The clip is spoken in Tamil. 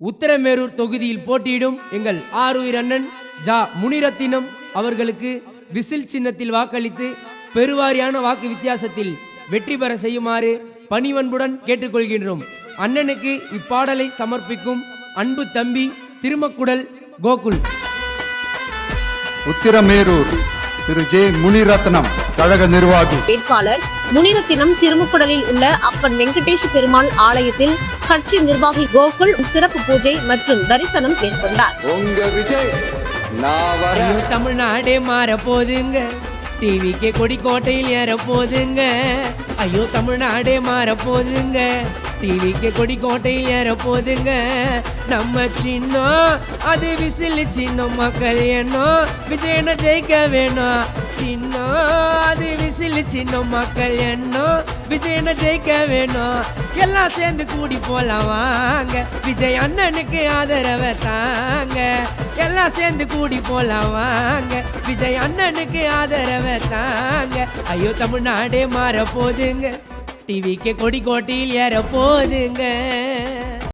உத்திரமேரூர் தொகுதியில் போட்டியிடும் எங்கள் ஆருயிர் அண்ணன் ஜா முனிரத்தினம் அவர்களுக்கு விசில் சின்னத்தில் வாக்களித்து பெருவாரியான வாக்கு வித்தியாசத்தில் வெற்றி பெற செய்யுமாறு பணிவன்புடன் கேட்டுக்கொள்கின்றோம். அண்ணனுக்கு இப்பாடலை சமர்ப்பிக்கும் அன்பு தம்பி திருமக்குடல் கோகுல். உத்திரமேரூர் திரு ஜே முனிரத்னம் கழக நிர்வாகி. வேட்பாளர் முனிரத்தினம் திருமுக்குடலில் உள்ள அப்பன் வெங்கடேஷ் பெருமாள் ஆலயத்தில் கட்சி நிர்வாகி கோகுல் சிறப்பு பூஜை மற்றும் தரிசனம் மேற்கொண்டார். உங்க விஜய் தமிழ்நாடே மாற போதுங்க, டிவிக்கே கொடிக்கோட்டையில் ஏற போதுங்க. ஐயோ தமிழ்நாடே மாற போதுங்க, டிவிக்கே கொடிக்கோட்டையில் ஏற போதுங்க. நம்ம சின்னம் அது விசில் சின்னம், மக்கள் எண்ணம் விஜயனை ஜெயிக்க வேணும். சின்னம் அது விசில் சின்னம், மக்கள் எண்ணம் விஜயனை ஜெயிக்க வேணும். எல்லாம் சேர்ந்து கூடி போலாம் வாங்க, விஜய் அண்ணனுக்கு ஆதரவை தாங்க. எல்லாம் சேர்ந்து கூடி போலாம் வாங்க, விஜய் அண்ணனுக்கு ஆதரவை தாங்க. ஐயோ தமிழ்நாடே மாற போதுங்க, டிவிக்கு கொடி கோட்டையில் ஏற போதுங்க.